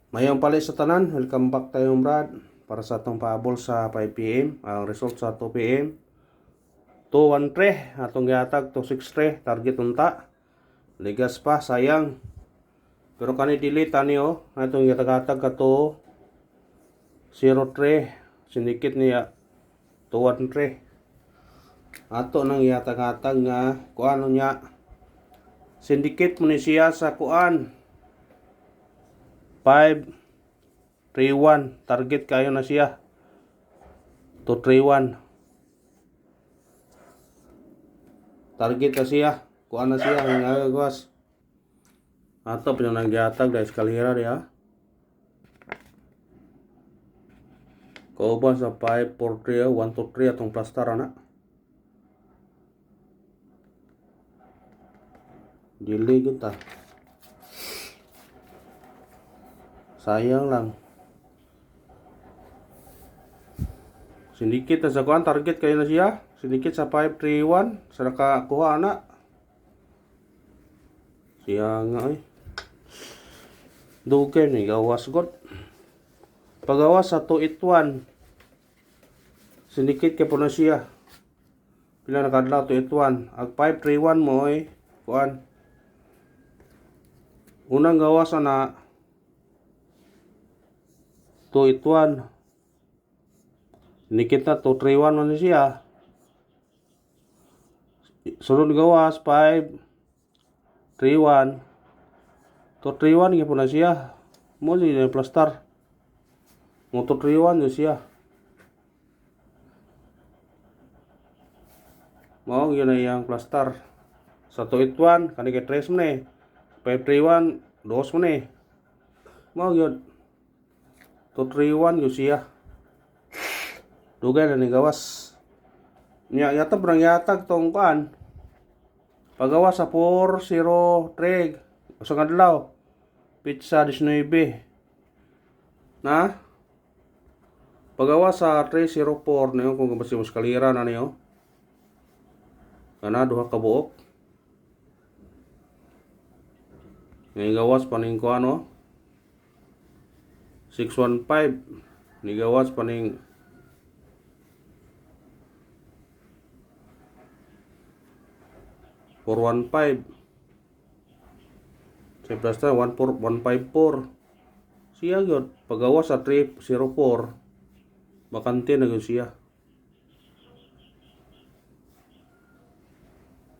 Mayong pali sa tanan, welcome back tayong Brad para sa atong paabol sa 5 p.m. Ang result sa 2 p.m. 2-1-3, atong gihatag 2-6-3, target unta. Ligas pa, sayang. Pero kani delete ani atong gihatag ka 0-3, sindikit niya 2-1-3. Ato nang gihatag-hatag nga kuano niya. Sindikit mo ni siya sa kuan 5-3-1, target kayo na siya 2-3-1, target na siya, kuan na siya nga gawas. Ato pinananggihatag dahil eskalera diya kauban sa 5-4-3, 1-2-3 atong plaster ana. Dili kita, sayang lang. Sindikit na sa kuan, target kayo na siya. Sindikit sa 5-3-1 sa nakakuha na. Siya nga dugay ni gawas god. Pagawas sa 2-8-1. Sindikit kay po na siya. Pila na kadlaw 2-8-1. Ag 5-3-1 mo kuan. Unang gawas na 2-8-1. Sindikit na 2-3-1 man siya. Sunod gawas 5-3-1. 2-3-1 gyud na siya. Mo di na plaster. Mo 2-3-1 gyud siya. Mao gyud na iyang plaster. Sa 2-8-1 kani kay 3 man 5-3-1 2 man Mao gyud 2-3-1 gyud siya. Dugay na ni gawas. Nya yata brang yatag tong kuan. Pagawas sa 4-0-3 sa kadlaw. Pizza 19. Na? Pagawas sa 3-0-4 niyo kung basi mo eskalera na niyo. Kana duha ka buok. Ngay gawas paning kuan 6-1-5. Ni gawas paning 4-1-5. Sa plaster 1-5-4. Siya gyud pagawas sa 3-0-4. Bakante na gyud siya.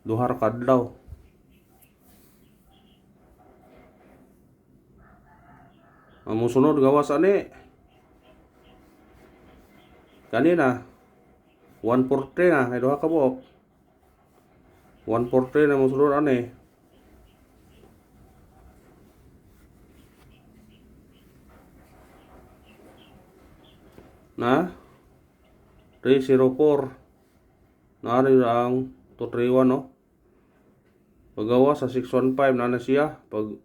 Duhar kadlaw. Ang musunod gawas ani. Kanina 1-4-3 na ay duha ka buok. 1-4-3 na musunod ani. Na 3-0-4. Naari ang 2-3-1 Pagawas sa 6-1-5 na siya. Pag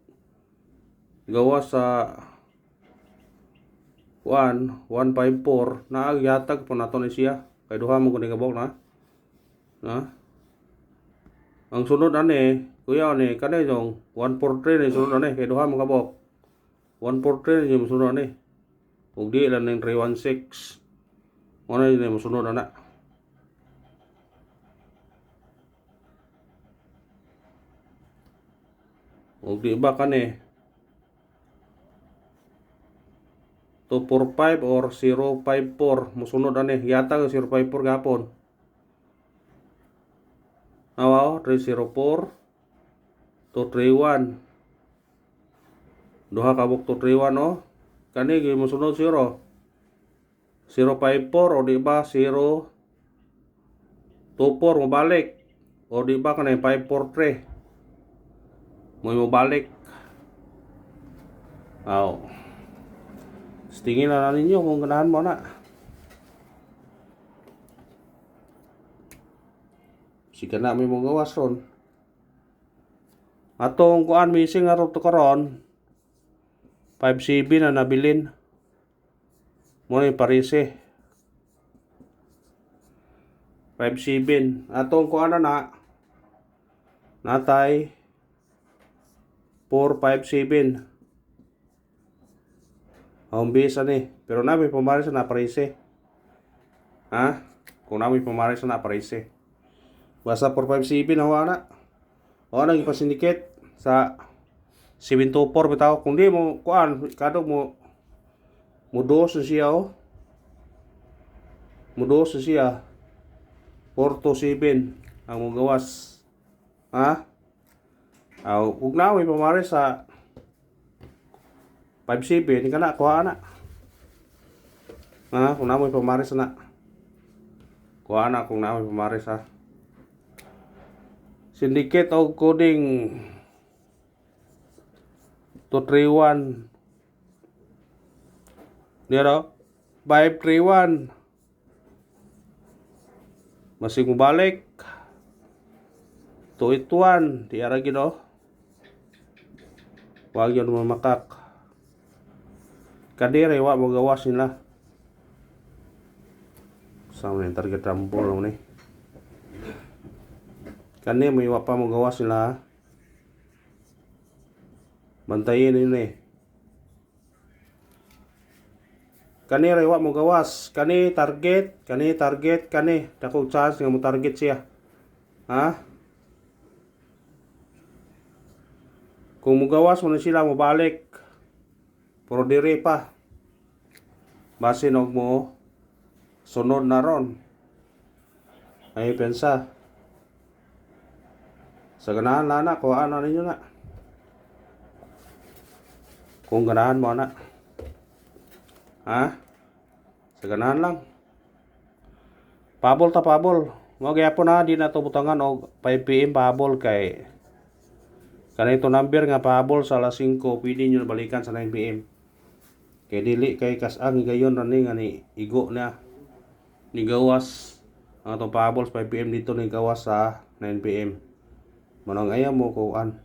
gawas sa 1-5-4 naagyatag po nato ni siya. Kay duha mo kuning kabok na. Ang sunod ani, kuya ani kanay yung 1-4-3 ni sunod ani kay duha mo kabok. 1-4-3 ni sunod ani. Ug di lang ning 3-1-6. Mo na ni sunod ana. Ug di ba kani 2-4-5 or 0-5-4 mosunod ani yatag 0-5-4 gapon. Awaw 3-0-4 2-3-1 duha ka buk 2-3-1 kani gyud mosunod 0 0-5-4 o di ba 0-2-4 mo balik o di ba kanay 5-4-3 mo balik. Aw. Tingin na ninyo kung ganahan mo na. Sige na may mong gawas ron. Atong kuan missing araw to karon 5-7 na nabilin. Mo ni parise. 5-7. Atong kuan na natay 4-5-7. home base ani. Pero namin pamaris na parese. Ha? Kung namin pamaris na parese. Basta 457 hawa na. O nang ipasindikit sa 724 bitaw. Kung di mo kuan, kadog mo dos na siya oh. Mo dos na siya. 427 ang mong gawas. Ha? Ug naoy pamari sa 57 kana kuha na. Ha, kung naoy pamari sa na. Kuha na kung naoy pamari sa syndicate og coding 231 Dero 531 masig mo balik 281 di ara gino. Wag yun mamakak. Kadire wa mo gawas nila. Sama yung target rumble mo ni. Kani mo iwa pa mo gawas nila. Bantayin yun eh. Kani rewa mo gawas. Kani target. Kani. Dakong chance nga mo target siya. Ha? Kung mugawas mo na sila, mo balik. Pero dire pa. Base nog mo sunod na ron. Ay pensa. Sa ganahan na ko ano ninyo na. Kung ganahan mo na. Ha? Sa ganahan lang. Pabol ta pabol. Mo gyapon na di na to butangan og 5 PM pabol kay kanito number nga pahabol sa alas 5, pwede nyo balikan sa 9 PM. Kay dili kay kasang gayon rani nga ni igo na ni gawas ang atong pahabol sa 5 PM dito ni gawas sa 9 PM. Manang ayaw mo kuan.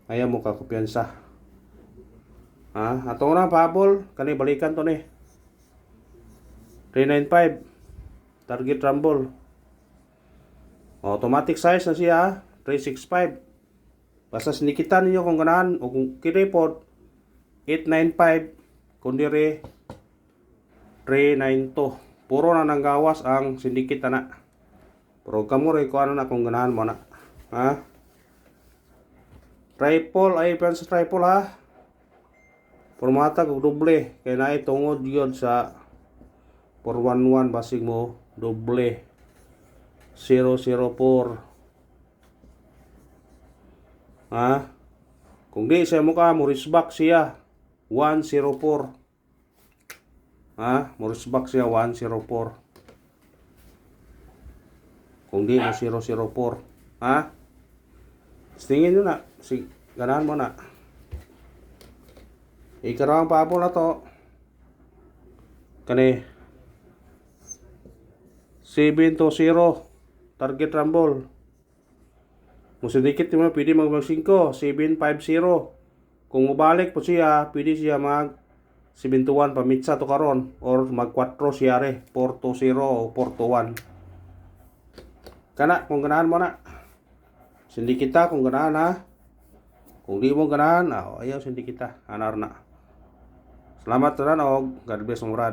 Ayaw mo ka kumpiyansa. Ha, ato na pahabol kani balikan to ni 395 target rumble. Automatic size na siya 365. Basta sinikitan ninyo kung ganahan o kung kireport 895 kung dire 392. Puro na nang gawas ang sindikita na. Pero kamo rin kung ano na kung ganahan mo na. Ha? Triple ay sa triple ha. Formata kung doble. Kaya na itungod yun sa 411 basig mo doble 004. Ha? Kung di siya mukha, Morrisback siya 104. Ha? Morrisback siya 104. Kung di mo 004. Ha? Tingin nyo na. Ganahan mo na. Ikarawang pahabol na to. Kani 720 target rumble. Musidikit mo pwede mag 5 750. Kung mabalik po siya, pwede siya mag 721 pamitsa to karon or mag 4 siya re 420 o 421. Kana kung ganahan mo na. Sindikita kung ganahan ha. Kung di mo ganahan, ayaw sindikita. Anar na. Salamat na og God bless mong rad.